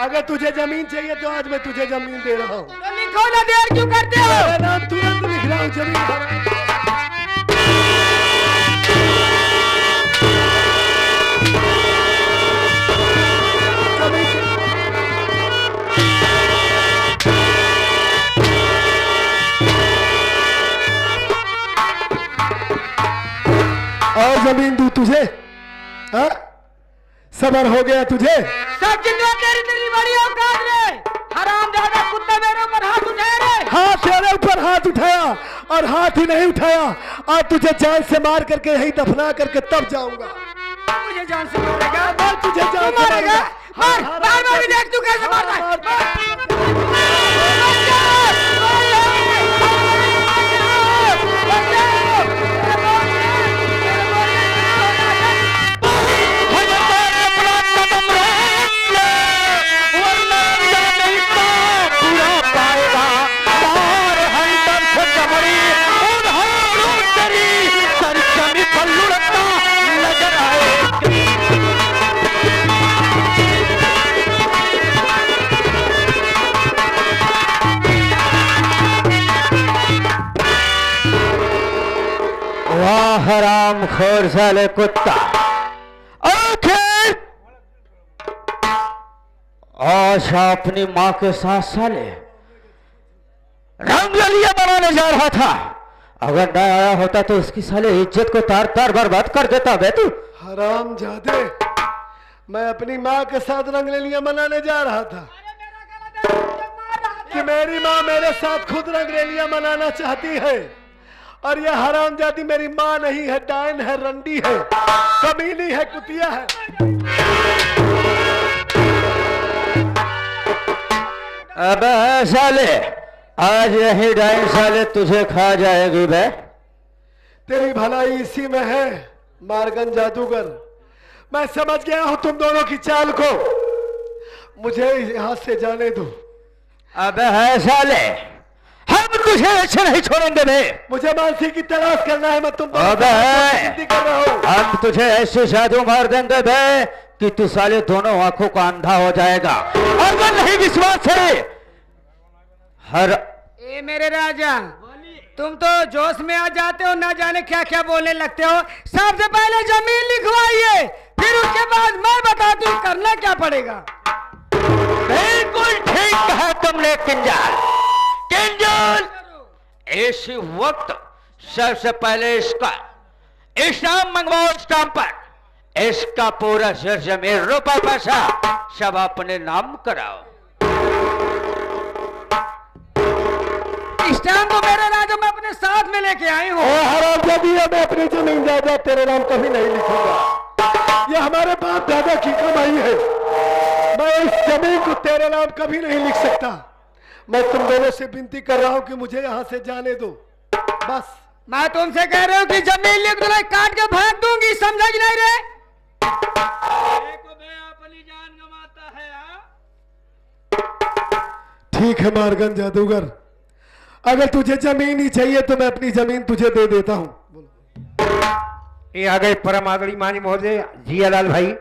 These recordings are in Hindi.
अगर तुझे जमीन चाहिए तो आज मैं तुझे जमीन दे रहा हूँ। तो लिखो ना, देर क्यों करते हो? मेरा नाम तुरंत लिख रहा हूँ, जमीन हराम। और जमीन दूं तुझे? हाँ, सबर हो गया तुझे? सब जितना तेरी तेरी बड़ी औकात रे, हरामजादा कुत्ता मेरे ऊपर हाथ उठाए रे। हाँ, तेरे ऊपर हाथ उठाया और हाथ ही नहीं उठाया, और तुझे जान से मार करके यहीं दफना करके तब जाऊंगा। मुझे जान से मारेगा? मैं तुझे जान से मारेगा? मार हाँ, मार, मैं भी देख तू कैसे मारता है। वाह हराम खोर साले कुत्ता, आखिर आज अपनी माँ के साथ साले रंगलिया बनाने जा रहा था। अगर न आया होता तो उसकी साले इज्जत को तार तार बर्बाद कर देता बे तू। हरामजादे, मैं अपनी माँ के साथ रंगरेलियां मनाने जा रहा था कि मेरी माँ मेरे साथ खुद रंगरेलियां मनाना चाहती है, और यह हरामजादी मेरी माँ नहीं है, डायन है, रंडी है, कमीनी है, कुतिया है। अबे साले, आज यही डायन साले तुझे खा जाएगी बे। तेरी भलाई इसी में है मार्गन जादूगर। मैं समझ गया हूं तुम दोनों की चाल को, मुझे यहां से जाने दो। अबे है साले, हम तुझे ऐसे नहीं छोड़ेंगे बे। मुझे मानसी की तलाश करना है, मैं तुम दोनों अबे से विनती कर रहा हूं। हम तुझे ऐसे जादू मार देंगे बे कि तू साले दोनों आंखों का अंधा हो जाएगा। अगर नहीं विश्वास है हर ए मेरे राजा, तुम तो जोश में आ जाते हो, ना जाने क्या क्या बोलने लगते हो। सबसे पहले जमीन लिखवाइए, फिर उसके बाद मैं बताती हूँ करना क्या पड़ेगा। बिल्कुल ठीक कहा तुमने किंजल। किंजल, इसी वक्त सबसे पहले इसका स्टाम्प मंगवाओ। स्टाम्प पर इसका पूरा जमीन रुपया पैसा सब अपने नाम कराओ। स्टाम्प तो मेरे राजा मैं अपने साथ में लेके आई हूँ। हरामजादी है, मैं अपनी जमीन जायदाद तेरे नाम कभी नहीं लिखूंगा। ये हमारे बाप दादा की कमाई है, मैं इस जमीन को तेरे नाम कभी नहीं लिख सकता। मैं तुम दोनों से विनती कर रहा हूं कि मुझे यहां से जाने दो, बस। मैं तुमसे कह रहा हूँ कि जमीन लिख दो, नहीं काट के भाग दूंगी, समझ नहीं रहे? अपनी जान गंवाता है। ठीक है मार्गन जादूगर, अगर तुझे जमीन ही चाहिए तो मैं अपनी जमीन तुझे दे देता हूं। ये आ गए परम आदरणीय माननीय महोदय जियालाल भाई।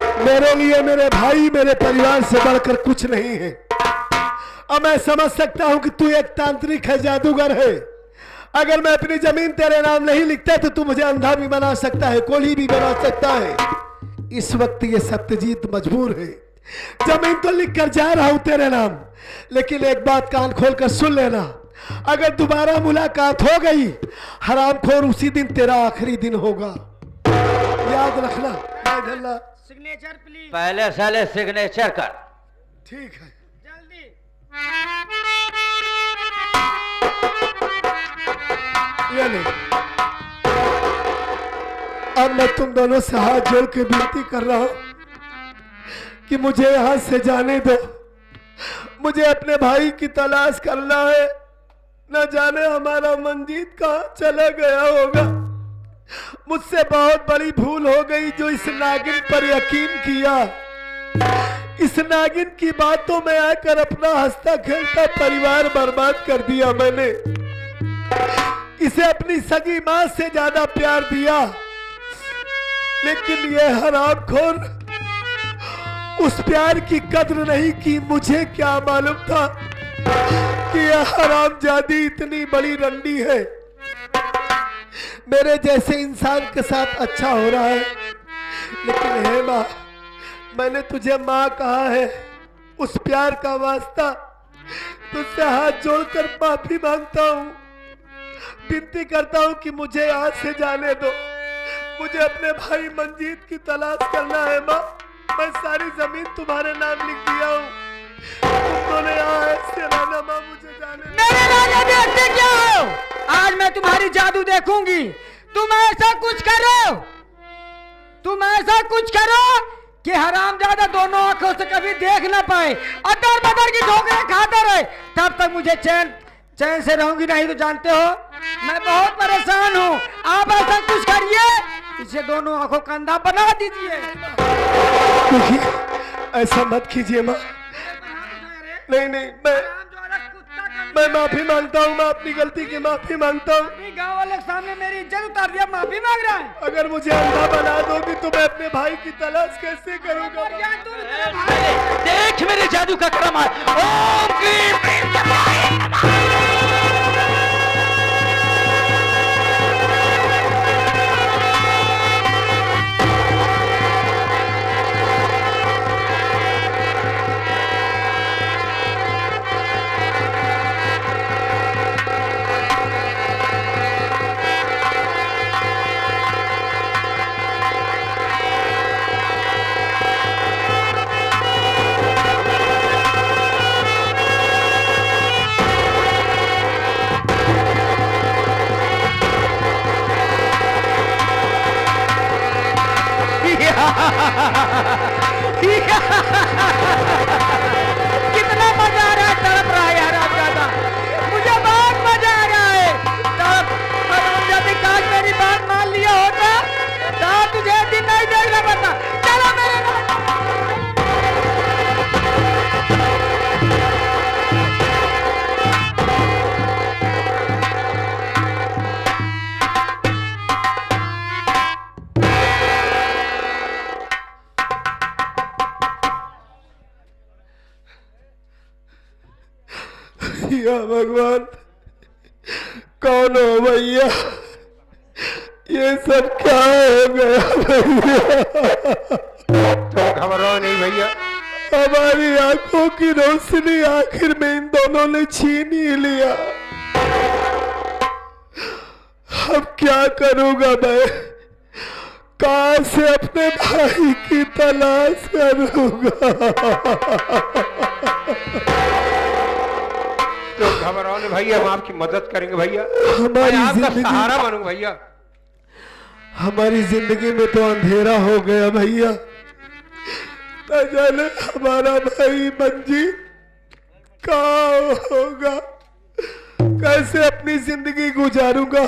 मेरे लिए मेरे भाई मेरे परिवार से बढ़कर कुछ नहीं है। अब मैं समझ सकता हूं कि तू एक तांत्रिक है, जादूगर है। अगर मैं अपनी जमीन तेरे नाम नहीं लिखता तो तू मुझे अंधा भी बना सकता है, कोली भी बना सकता है। इस वक्त ये सत्यजीत मजबूर है। जमीन तो लिख कर जा रहा हूं तेरे नाम, लेकिन एक बात कान खोल कर सुन लेना, अगर दोबारा मुलाकात हो गई हरामखोर, उसी दिन तेरा आखिरी दिन होगा, याद रखना। Signature please. पहले साले सिग्नेचर कर। ठीक है, जल्दी। ये ले। अब मैं तुम दोनों से हाथ जोड़ के विनती कर रहा हूं कि मुझे यहां से जाने दो। मुझे अपने भाई की तलाश करना है, न जाने हमारा मंजीत कहाँ चला गया होगा। मुझसे बहुत बड़ी भूल हो गई जो इस नागिन पर यकीन किया। इस नागिन की बातों में आकर अपना हंसता खेलता परिवार बर्बाद कर दिया मैंने। इसे अपनी सगी मां से ज्यादा प्यार दिया, लेकिन ये हरामखोर उस प्यार की कद्र नहीं की। मुझे क्या मालूम था कि यह हरामजादी इतनी बड़ी रंडी है। मेरे जैसे इंसान के साथ अच्छा हो रहा है, लेकिन हे माँ, मैंने तुझे माँ कहा है। उस प्यार का वास्ता तुझसे हाथ जोड़कर माफी मांगता हूँ, विनती करता हूँ कि मुझे आज से जाने दो। मुझे अपने भाई मंजीत की तलाश करना है माँ। मैं सारी जमीन तुम्हारे नाम लिख दिया हूँ। तुम दोनों यहाँ ऐसे रहना माँ, मुझे जाने दो। मेरे राजा देखते क्या हो? आज मैं तुम्हारी जादू देखूंगी। तुम ऐसा कुछ करो, तुम ऐसा कुछ करो कि हरामजादा दोनों आंखों से कभी देख ना पाए, अदर बदर की ठोकरें खाता रहे। तब तक मुझे चैन से रहूंगी नहीं। तो जानते हो मैं बहुत परेशान हूँ। आप ऐसा कुछ करिए, इसे दोनों आंखों का अंधा बना दीजिए। देखिए, ऐसा मत कीजिए माँ। नहीं नहीं, मैं माफी मांगता हूँ। मैं अपनी गलती की माफी मांगता हूँ। गांव वाले के सामने मेरी इज्जत उतार दिया, माफी मांग रहा है। अगर मुझे अंधा बना दोगी तो मैं अपने भाई की तलाश कैसे करूंगा? देख मेरे जादू का कमाल। ओम क्लीम क्लीम जपाय नमः। कितना मजा आ रहा है, तड़प रहा है हरामजादा। मुझे बहुत मजा आ रहा है। तड़प हरामजादी, काश मेरी बात मान लिया होता तो तुझे दिन नहीं देखना पड़ता। चलो मेरे या भगवान, कौन हो भैया? ये सब क्या हो गया भैया? तो घबराओ नहीं भैया। हमारी आंखों की रोशनी आखिर में इन दोनों ने छीन ही लिया। अब क्या करूंगा मैं? कहां से अपने भाई की तलाश करूंगा? तो घबराओ नहीं भैया, हम आपकी मदद करेंगे भैया। हमारी मैं आपका जिंदगी, सहारा बनूंगा भैया। हमारी जिंदगी में तो अंधेरा हो गया भैया। न जाने हमारा भाई मंजीत कहाँ होगा? कैसे अपनी जिंदगी गुजारूंगा?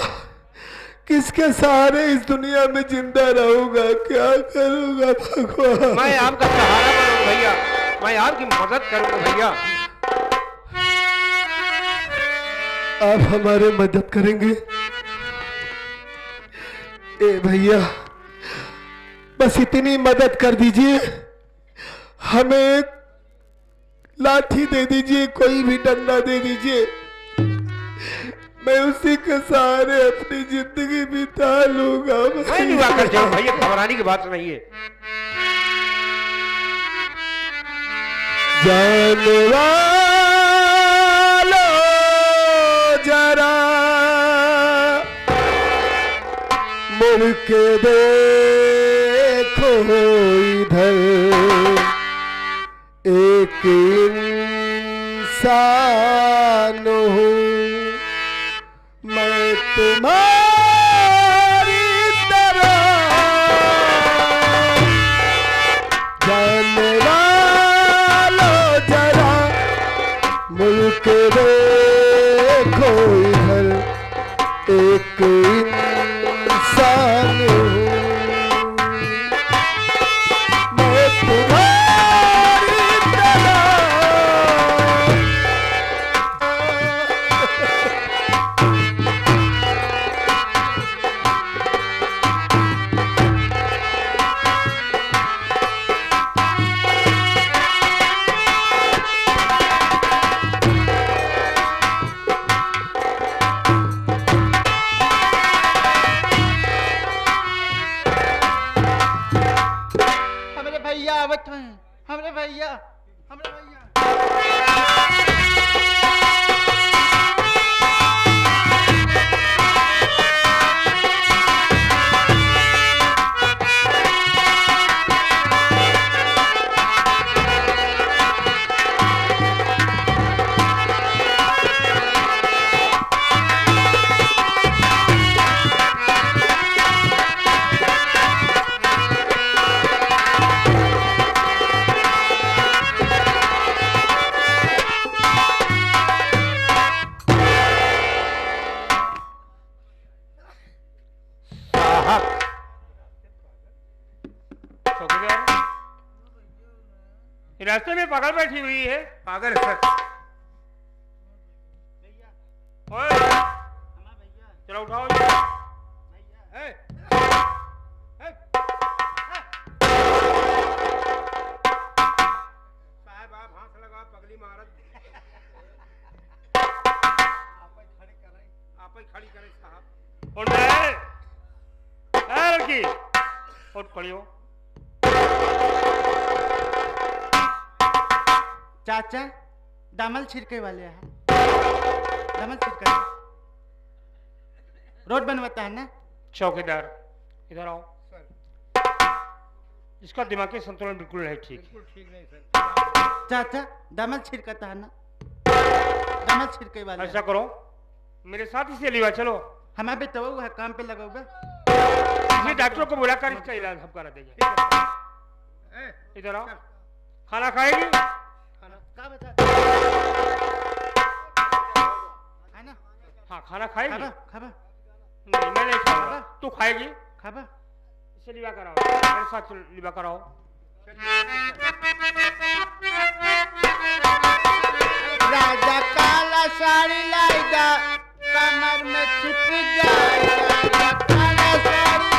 किसके सहारे इस दुनिया में जिंदा रहूंगा? क्या करूंगा भगवान? मैं आपका सहारा बनूंगा भैया, मैं आपकी मदद करूंगा भैया। आप हमारे मदद करेंगे? ए भैया, बस इतनी मदद कर दीजिए, हमें एक लाठी दे दीजिए, कोई भी डंडा दे दीजिए। मैं उसी के सहारे अपनी जिंदगी बिता लूंगा। मैं नहीं वाकर जाऊं भैया, घबराने की बात नहीं है। जानवा जरा मुड़ के देखो इधर, एक इंसान हूँ मैं तुम्हारी तरह। जानवा जरा मुड़ के देखो इधर, एक इंसान हूँ मैं तुम्हारी तरह। भैया आवत हैं, हमरे भैया। रास्ते में पागल बैठी हुई है। पागल सर। ओए, चलो उठाओ। ए, साहब आप हाथ लगा पगली मारत। आप ही खड़ी करें साहब। और लड़की उठ पड़ियो। चाचा दामल छिड़के वाले हैं, दामल छिड़के रोड बनवाता है ना। चौकीदार इधर आओ सर। इसका दिमागी संतुलन बिल्कुल नहीं ठीक। बिल्कुल ठीक नहीं सर। चाचा दामल छिड़कता है ना, दामल छिड़के वाले। ऐसा करो मेरे साथ ही से लिवा चलो। हमें भी तो है काम पे लगा हुआ। डॉक्टर को बुलाकर इसका इलाज हम करा देंगे। इधर आओ। खाना खाएगी? क्या बता है ना? हाँ खाना खाएगी? खाबा नहीं मैं नहीं खाऊंगा। तू खाएगी? खाबा। इसे लिवा कराओ, मेरे साथ लिवा कराओ। राजा काला साड़ी लाएगा, कमर में छिप जाएगा। काला साड़ी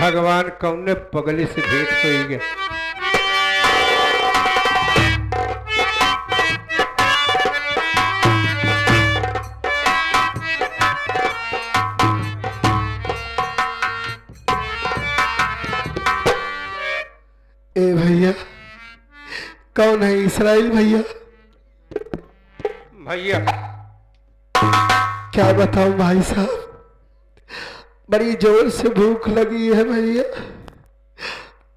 भगवान कौन पगली से भेंट हुई गए। ए भैया कौन है? इसराइल भैया। भैया क्या बताऊं भाई साहब, बड़ी जोर से भूख लगी है भैया।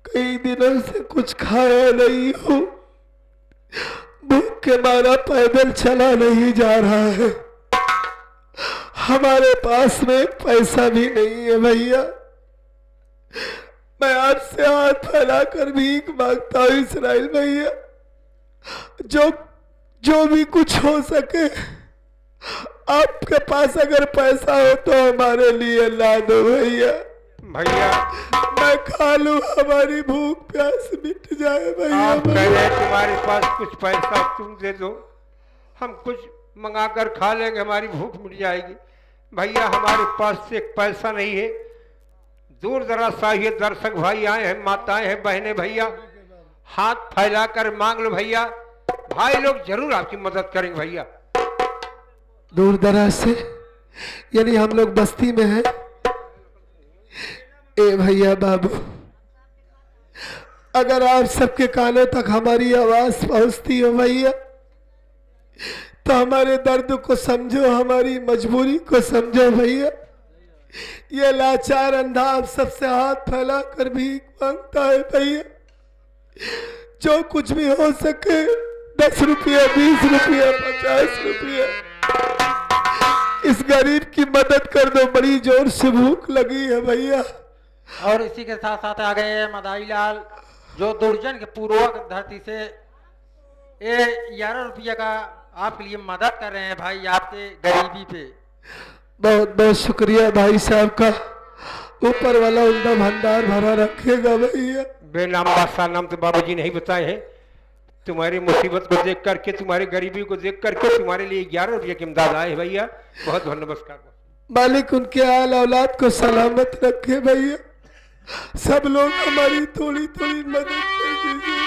कई दिनों से कुछ खाया नहीं हूं, भूख के मारा पैदल चला नहीं जा रहा है। हमारे पास में पैसा भी नहीं है भैया। मैं आपसे हाथ फैलाकर भीख मांगता हूं इसराइल भैया, जो भी कुछ हो सके आपके पास अगर पैसा हो तो हमारे लिए ला दो भैया। भैया मैं खा लूं, हमारी भूख प्यास मिट जाए भैया। आप कह रहे तुम्हारे पास कुछ पैसा तुम दे दो, हम कुछ मंगा कर खा लेंगे, हमारी भूख मिट जाएगी। भैया हमारे पास से पैसा नहीं है। दूर दराज से दर्शक भाई आए हैं, माताएं हैं, बहनें, भैया हाथ फैला कर मांग लो भैया। भाई लोग जरूर आपकी मदद करेंगे भैया। दूर दराज से यानी हम लोग बस्ती में हैं। ए भैया बाबू, अगर आप सबके कानों तक हमारी आवाज पहुंचती हो भैया तो हमारे दर्द को समझो, हमारी मजबूरी को समझो भैया। ये लाचार अंधा आप सबसे हाथ फैला कर भीख मांगता है भैया। जो कुछ भी हो सके 10 रुपया, 20 रुपया, 50 रुपया इस गरीब की मदद कर दो, बड़ी जोर से भूख लगी है भैया। और इसी के साथ साथ आ गए मदाई लाल, जो दुर्जन के पूर्वक धरती से 11 रुपया का आपके लिए मदद कर रहे हैं भाई, आपके गरीबी पे। बहुत बहुत शुक्रिया भाई साहब का। ऊपर वाला उनका भंडार भरा रखेगा भैया। बेनाम बादशाह नाम तो बाबूजी नहीं बताए हैं। तुम्हारी मुसीबत को देख करके, तुम्हारी गरीबी को देख करके तुम्हारे लिए 11 रुपये की इमदाद आए भैया। बहुत बहुत नमस्कार। मालिक उनके आल औलाद को सलामत रखे भैया। सब लोग हमारी थोड़ी थोड़ी मदद कर दीजिए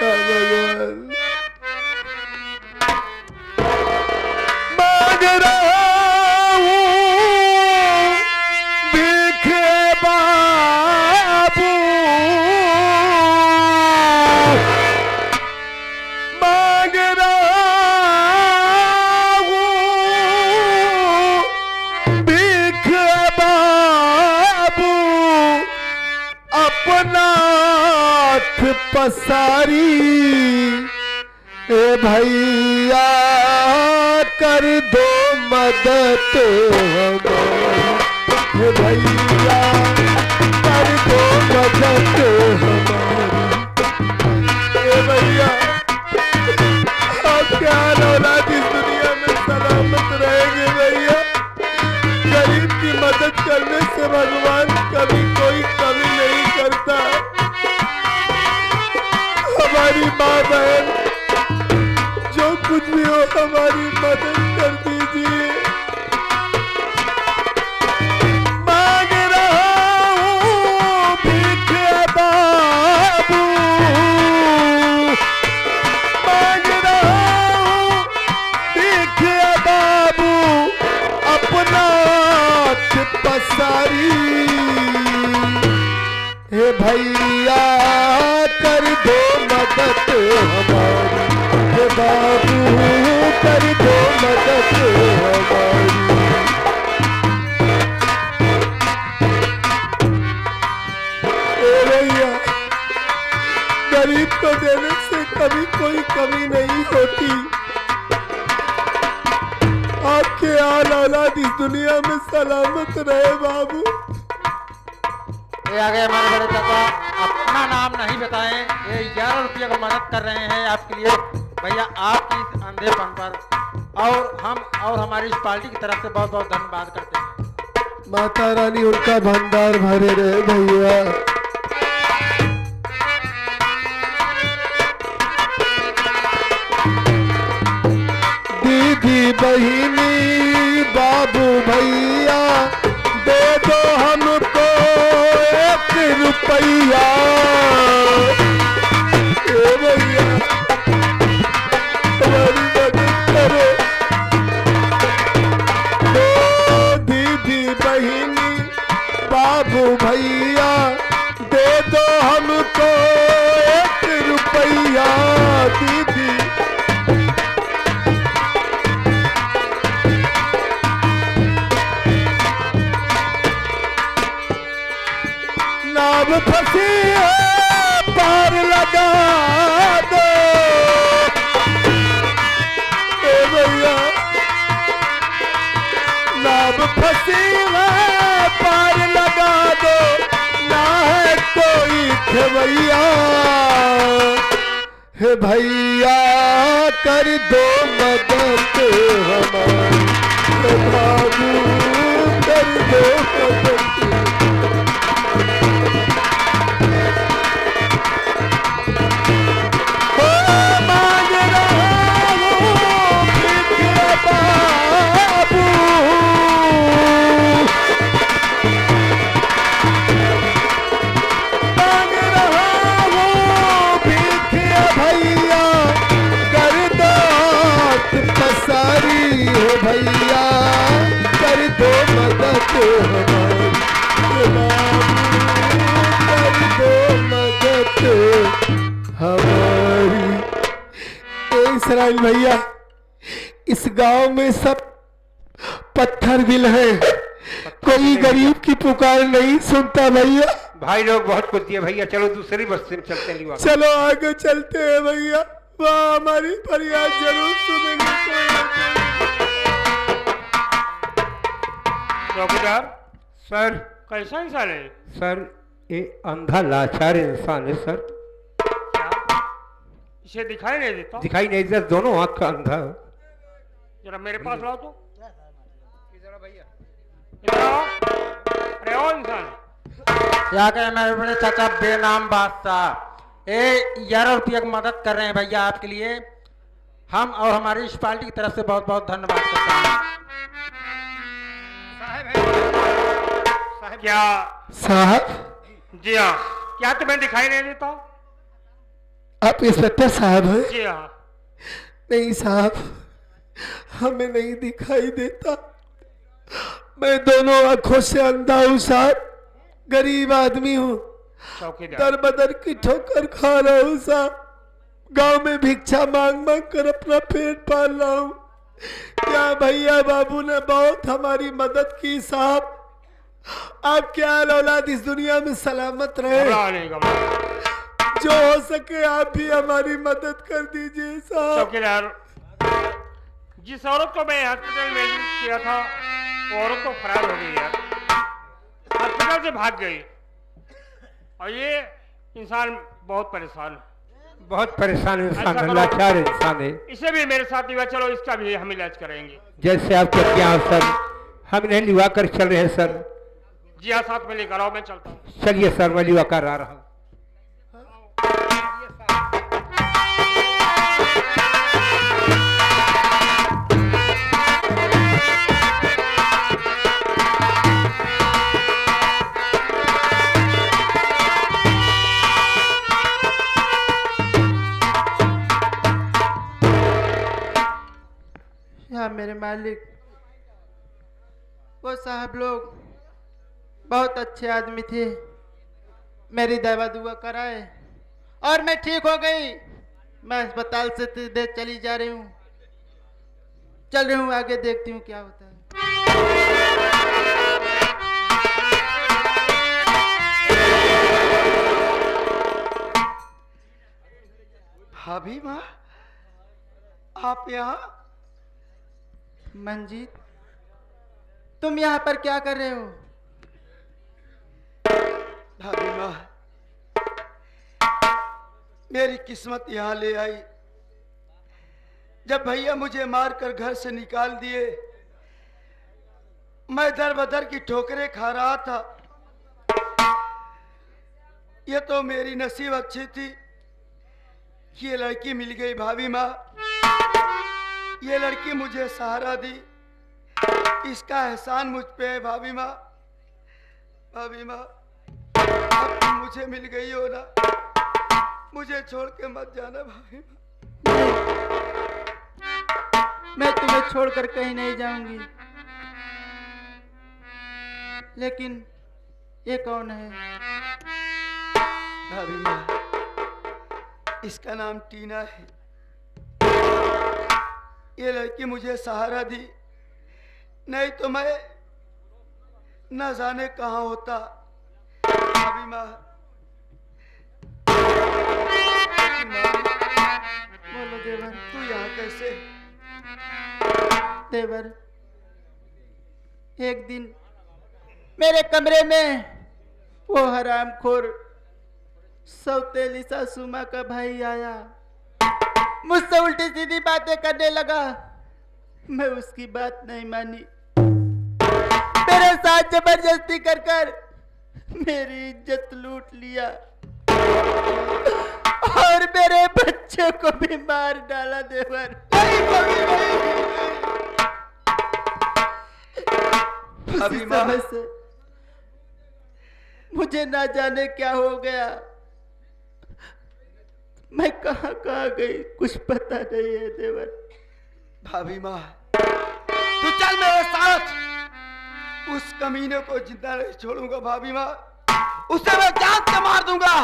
भगवान। मांग रहा हूँ भीख बाबू, मांग रहा हूँ भीख बाबू, अपना हाथ पसारी ए भैया कर दो मदद हमारी, ए भैया कर दो मदद हमारी। ए भैया आप क्या औलाद इस दुनिया में सलामत रहेंगे भैया। गरीब की मदद करने से भगवान कभी कोई कमी नहीं करता। हमारी माँ बहन जो कुछ भी हो हमारी मदद कर दीजिए। मांग रहा हूँ भीख बाबू, मांग रहा हूँ भीख बाबू, अपना हाथ पसारी हे भैया कर दो मदद हमारी, हे बाबू कर दो मदद हमारी। ए भैया गरीब को देने से कभी कोई कमी नहीं होती। आपके आल औलाद इस दुनिया में सलामत रहे बाबू। ये आगे हमारे बड़े चाचा अपना नाम नहीं बताएं, ये 11 रुपये को मदद कर रहे हैं आपके लिए भैया, आपकी इस अंधेपन पर और हम और हमारी इस पार्टी की तरफ से बहुत बहुत धन्यवाद करते हैं। माता रानी उनका भंडार भरे रहे भैया। दीदी बहिनी बाबू भैया दे दो हमको 1 रुपया। ए भैया हमारी मदद करो। दो दीदी बहिनी बाबू भैया दे दो हमको 1 रुपया। दीदी नाव फंसी है पार लगा दो। ए भैया नाव फंसी है पार लगा दो, ना है कोई खेवैया। हे भैया कर दो मदद हमारी, हे बाबू कर दो मदद। भैया कर दो मदद हमारी, कर दो मदद हमारी। इसराइल भैया इस गांव में सब पत्थर बिल है, कोई गरीब की पुकार नहीं सुनता भैया। भाई लोग बहुत कुछ दिए भैया, चलो दूसरी बस से चलते हैं। चलो आगे चलते हैं भैया, वहाँ हमारी फरियाद जरूर सुनेंगे। चौकीदार सर, कैसा इंसान है? सर ये अंधा लाचार इंसान है सर। इसे दिखाई नहीं देता। दिखाई नहीं देता, दोनों आंख का अंधा है। जरा मेरे पास लाओ तो। इधर आओ। अरे ओ इंसान, क्या कहे मेरे बड़े चाचा बेनाम बादशाह, 11 रुपये की मदद कर रहे हैं भैया आपके लिए। हम और हमारी इस पार्टी की तरफ से बहुत बहुत धन्यवाद करते हैं। क्या? साहब, जी हाँ। क्या तुम्हें दिखाई नहीं देता? आप इंस्पेक्टर साहब हैं? जी हाँ। नहीं साहब, हमें नहीं दिखाई देता। मैं दोनों आंखों से अंधा हूँ साहब, गरीब आदमी हूँ, चौकीदार। दर बदर की ठोकर खा रहा हूँ साहब, गांव में भिक्षा मांग मांग कर अपना पेट पाल रहा हूँ। क्या भैया बाबू ने बहुत हमारी मदद की साहब। आप क्या औलाद इस दुनिया में सलामत रहे। घबराओ नहीं, घबराओ। जो हो सके आप भी हमारी मदद कर दीजिए साहब। चौकीदार, जिस औरत को मैं हॉस्पिटल में एडमिट किया था, वो औरत तो फरार हो गई यार, हॉस्पिटल से भाग गई। और ये इंसान बहुत परेशान है। बहुत परेशान ऐसा इंसान है, करो। लाचार इंसान है। इसे भी मेरे साथ लिवा चलो, इसका भी हम इलाज कराएंगे। जैसे आपके क्या सर, हम इन्हें लिवा कर चल रहे हैं सर। जी हाँ, साथ में लेकर आओ, मैं चलता हूँ। चलिए सर, मैं लिवा कर आ रहा हूँ। या मेरे मालिक, वो साहब लोग बहुत अच्छे आदमी थे, मेरी दवा दुआ कराए और मैं ठीक हो गई। मैं अस्पताल से सीधे चली जा रही हूँ, चल रही हूँ, आगे देखती हूँ क्या होता है। भाभी माँ, आप यहाँ? मंजीत, तुम यहाँ पर क्या कर रहे हो? भाभी माँ, मेरी किस्मत यहाँ ले आई। जब भैया मुझे मारकर घर से निकाल दिए, मैं दर बदर की ठोकरें खा रहा था। ये तो मेरी नसीब अच्छी थी कि ये लड़की मिल गई। भाभी माँ, ये लड़की मुझे सहारा दी, इसका एहसान मुझ पे है। भाभी माँ, भाभी माँ, अब तुम मुझे मिल गई हो ना, मुझे छोड़ के मत जाना भाभी माँ। मैं तुम्हें छोड़कर कहीं नहीं जाऊंगी, लेकिन ये कौन है? भाभी माँ, इसका नाम टीना है। ये लड़की मुझे सहारा दी, नहीं तो मैं न जाने कहाँ होता। भाभी माँ, बोलो देवर। तू यहाँ कैसे? देवर, एक दिन मेरे कमरे में वो हरामखोर सौतेली सासू माँ का भाई आया, मुझसे उल्टी सीधी बातें करने लगा। मैं उसकी बात नहीं मानी, मेरे साथ जबरदस्ती कर कर मेरी इज्जत लूट लिया और मेरे बच्चे को भी मार डाला। देवर, भाभी माँ, समय से मुझे ना जाने क्या हो गया, मैं कहाँ कहाँ गई कुछ पता नहीं है। देवर, भाभी माँ, तू चल मेरे साथ। उस कमीने को जिंदा नहीं छोड़ूंगा भाभी माँ, उसे मैं जान से मार दूंगा।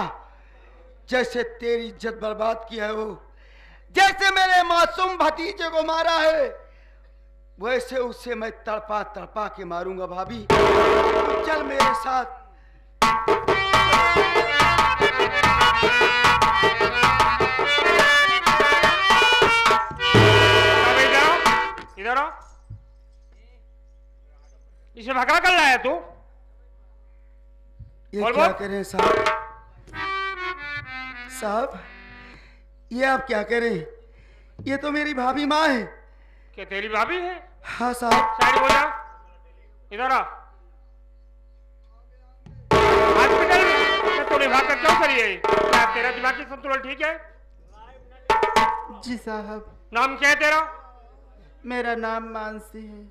जैसे तेरी इज्जत बर्बाद की है वो, जैसे मेरे मासूम भतीजे को मारा है, वैसे उसे मैं तड़पा तड़पा के मारूंगा। भाभी, चल मेरे साथ। इधर आओ। इसे भगा कर लाया तू? ये बोल क्या बोल। करें साहब? साहब, ये आप क्या कह रहे हैं? ये तो मेरी भाभी माँ है। क्या तेरी भाभी है? हाँ साहब। साइड बोला, इधर आ। हॉस्पिटल में तो निभा कर क्यों करी है? क्या तेरा दिमागी संतुलन ठीक है? जी साहब। नाम क्या है तेरा? मेरा नाम मानसी है।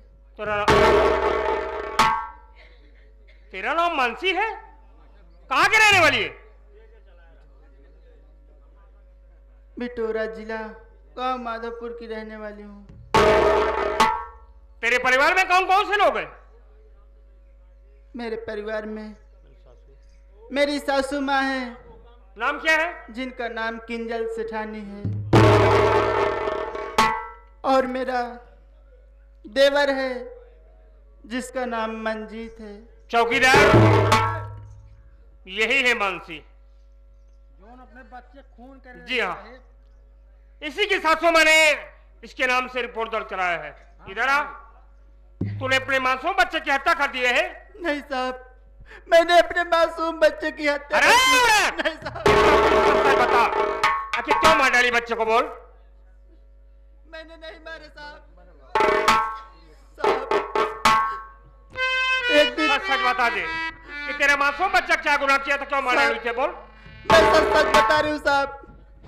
तेरा नाम मानसी है? कहाँ के रहने वाली है? बिटोरा जिला, गांव माधवपुर की रहने वाली हूँ। तेरे परिवार में कौन कौन से लोग हैं? मेरे परिवार में मेरी सासू माँ है। नाम क्या है? जिनका नाम किंजल सेठानी है। और मेरा देवर है जिसका नाम मंजीत है। चौकीदार, यही है मानसी। जोन अपने बच्चे खून कर जी हाँ, इसी की सासू माँ ने इसके नाम से रिपोर्ट दर्ज कराया है। इधर आ। तूने अपने मासूम बच्चे की हत्या कर दी है? नहीं साहब, मैंने अपने मासूम बच्चे की हत्या अरे नहीं साहब। सच बता, आखिर क्यों मार डाली बच्चे को? बोल। मैंने नहीं मारे साहब। साहब, एक दिन सच बता दे कि तेरे मासूम बच्चा क्या गुनाह किया था, क्यों मार डाली उसे? बोल। मैं सच बता रही हूँ साहब।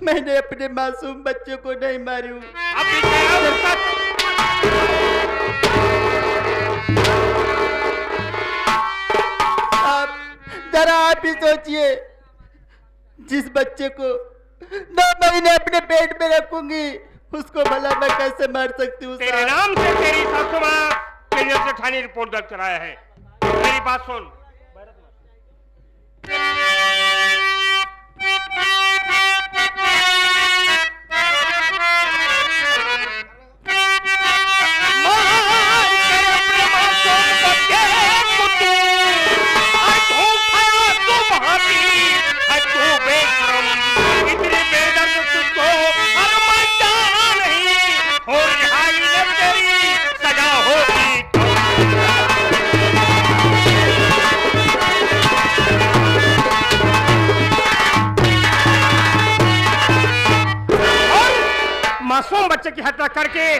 मैंने अपने मासूम बच्चे को नहीं मारी हूँ। अब भी कह रहा हूँ सच। आप जरा आप ही सोचिए, जिस बच्चे को 9 महीने अपने पेट में रखूंगी उसको भला मैं कैसे मार सकती हूँ? तेरे नाम से तेरी सासू माँ किंजल सेठानी रिपोर्ट दर्ज कराया है। मेरी बात सुन। मासूम बच्चे की हत्या करके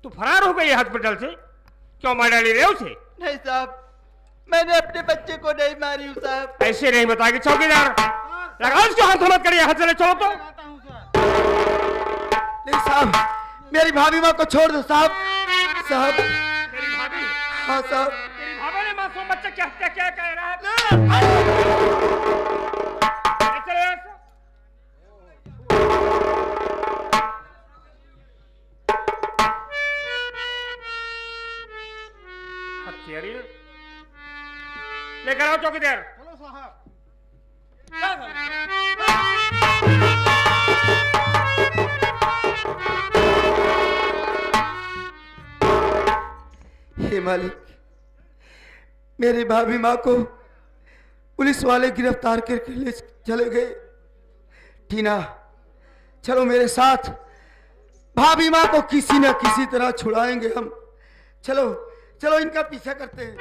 तू फरार हो गई हॉस्पिटल से, क्यों मार डाली रे उसे? नहीं साहब, मैंने अपने बच्चे को नहीं मारी हूँ साहब। ऐसे नहीं बताएगी चौकीदार। लगाओ उसको, हाथ मत करिए, हाथ चले चलो तो। नहीं साहब, मेरी भाभी माँ को छोड़ दो साहब। साहब। तेरी भाभी? हाँ साहब। तेरी भाभी ने मासूम बच्चे की हत्या क्या कह रहा है? चलो यहाँ से। हत्यारी लेकर आओ चौकीदार। चलो साहब। हे मालिक, मेरी भाभी माँ को पुलिस वाले गिरफ्तार करके ले चले गए। टीना, चलो मेरे साथ, भाभी माँ को किसी न किसी तरह छुड़ाएंगे हम। चलो चलो, इनका पीछा करते हैं।